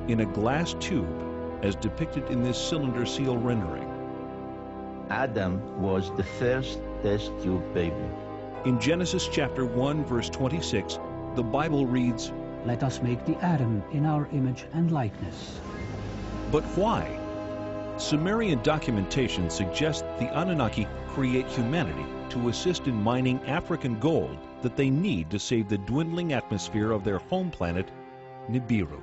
in a glass tube, as depicted in this cylinder seal rendering. Adam was the first test tube baby. In Genesis chapter 1, verse 26, the Bible reads, "Let us make the Adam in our image and likeness." But why? Sumerian documentation suggests the Anunnaki create humanity to assist in mining African gold that they need to save the dwindling atmosphere of their home planet, Nibiru.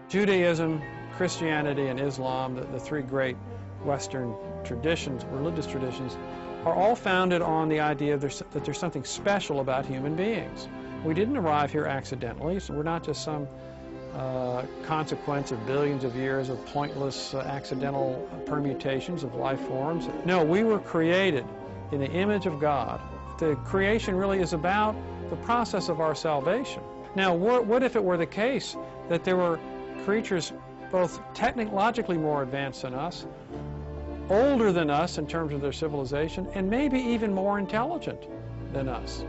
Judaism, Christianity, and Islam, the three great Western traditions, religious traditions, are all founded on the idea that there's something special about human beings. We didn't arrive here accidentally, so we're not just some consequence of billions of years of pointless accidental permutations of life forms. No, we were created in the image of God. The creation really is about the process of our salvation. Now, what if it were the case that there were creatures both technologically more advanced than us, older than us in terms of their civilization, and maybe even more intelligent than us,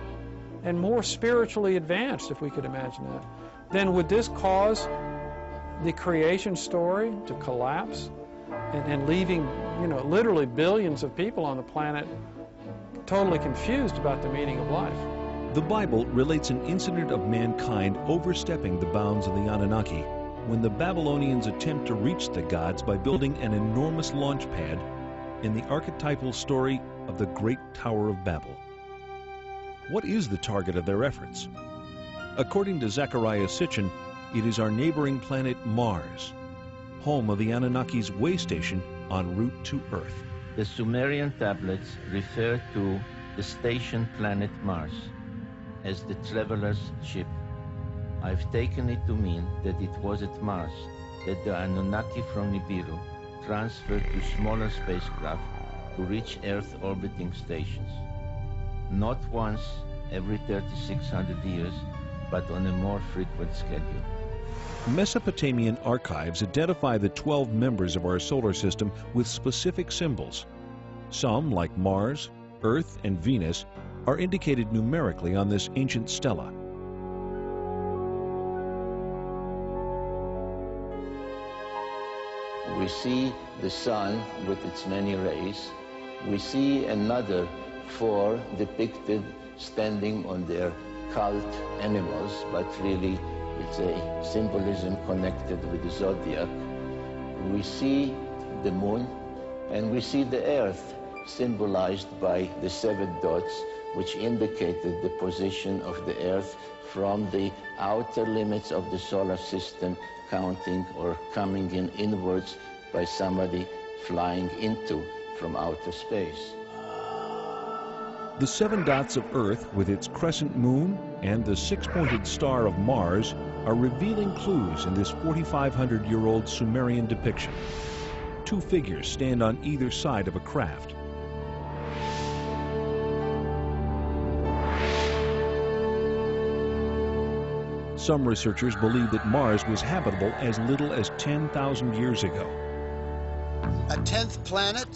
and more spiritually advanced, if we could imagine that? Then would this cause the creation story to collapse and leaving, literally billions of people on the planet totally confused about the meaning of life? The Bible relates an incident of mankind overstepping the bounds of the Anunnaki when the Babylonians attempt to reach the gods by building an enormous launch pad in the archetypal story of the Great Tower of Babel. What is the target of their efforts? According to Zecharia Sitchin, it is our neighboring planet Mars, home of the Anunnaki's way station en route to Earth. The Sumerian tablets refer to the station planet Mars as the traveler's ship. I've taken it to mean that it was at Mars that the Anunnaki from Nibiru transferred to smaller spacecraft to reach Earth orbiting stations. Not once every 3,600 years, but on a more frequent schedule. Mesopotamian archives identify the 12 members of our solar system with specific symbols. Some, like Mars, Earth, and Venus, are indicated numerically on this ancient stela. We see the sun with its many rays. We see another 4 depicted standing on their cult animals, but really it's a symbolism connected with the zodiac. We see the moon, and we see the earth symbolized by the 7 dots, which indicated the position of the earth from the outer limits of the solar system, counting or coming in inwards by somebody flying into from outer space. The 7 dots of Earth with its crescent moon and the 6-pointed star of Mars are revealing clues in this 4,500-year-old Sumerian depiction. 2 figures stand on either side of a craft. Some researchers believe that Mars was habitable as little as 10,000 years ago. A 10th planet?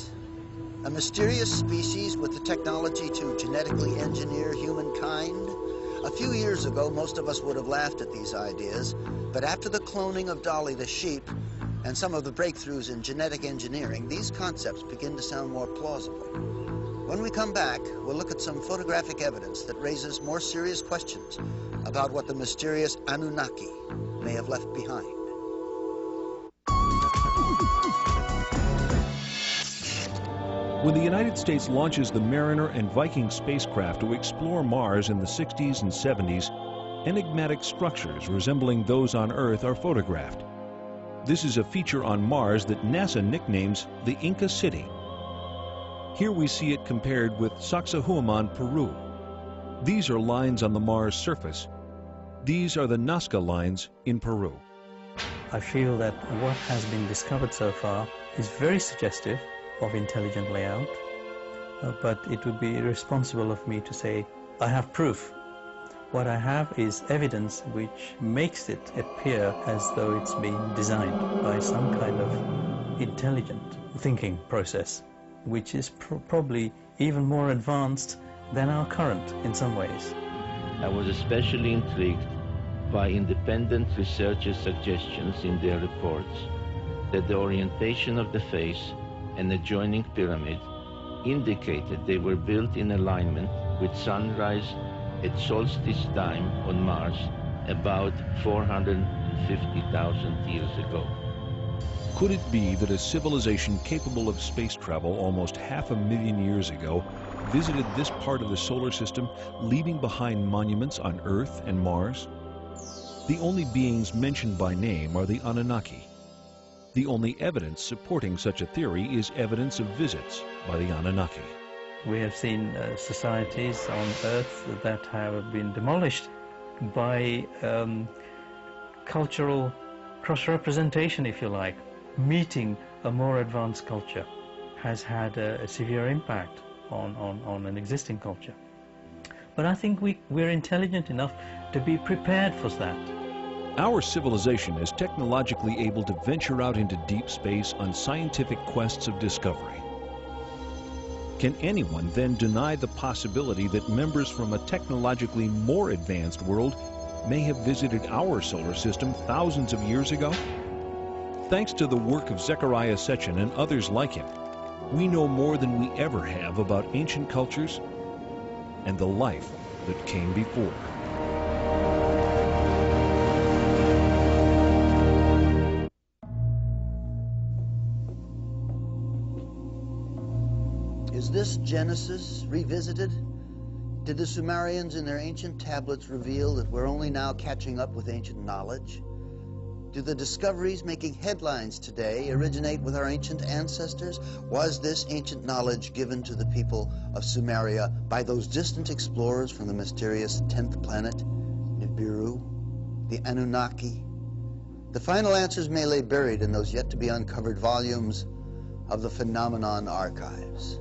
A mysterious species with the technology to genetically engineer humankind? A few years ago, most of us would have laughed at these ideas, but after the cloning of Dolly the sheep and some of the breakthroughs in genetic engineering, these concepts begin to sound more plausible. When we come back, we'll look at some photographic evidence that raises more serious questions about what the mysterious Anunnaki may have left behind. When the United States launches the Mariner and Viking spacecraft to explore Mars in the 60s and 70s, enigmatic structures resembling those on Earth are photographed. This is a feature on Mars that NASA nicknames the Inca City. Here we see it compared with Sacsayhuaman, Peru. These are lines on the Mars surface. These are the Nazca lines in Peru. I feel that what has been discovered so far is very suggestive of intelligent layout, but it would be irresponsible of me to say I have proof. What I have is evidence which makes it appear as though it's been designed by some kind of intelligent thinking process, which is probably even more advanced than our current in some ways. I was especially intrigued by independent researchers' suggestions in their reports that the orientation of the face and adjoining pyramid indicated they were built in alignment with sunrise at solstice time on Mars about 450,000 years ago. Could it be that a civilization capable of space travel almost 500,000 years ago visited this part of the solar system, leaving behind monuments on Earth and Mars? The only beings mentioned by name are the Annunaki. The only evidence supporting such a theory is evidence of visits by the Annunaki. We have seen societies on Earth that have been demolished by cultural cross-representation, if you like. Meeting a more advanced culture has had a severe impact on an existing culture. But I think we're intelligent enough to be prepared for that. Our civilization is technologically able to venture out into deep space on scientific quests of discovery. Can anyone then deny the possibility that members from a technologically more advanced world may have visited our solar system thousands of years ago? Thanks to the work of Zecharia Sitchin and others like him, we know more than we ever have about ancient cultures and the life that came before. Is this Genesis revisited? Did the Sumerians in their ancient tablets reveal that we're only now catching up with ancient knowledge? Do the discoveries making headlines today originate with our ancient ancestors? Was this ancient knowledge given to the people of Sumeria by those distant explorers from the mysterious 10th planet, Nibiru, the Annunaki? The final answers may lay buried in those yet to be uncovered volumes of the Phenomenon Archives.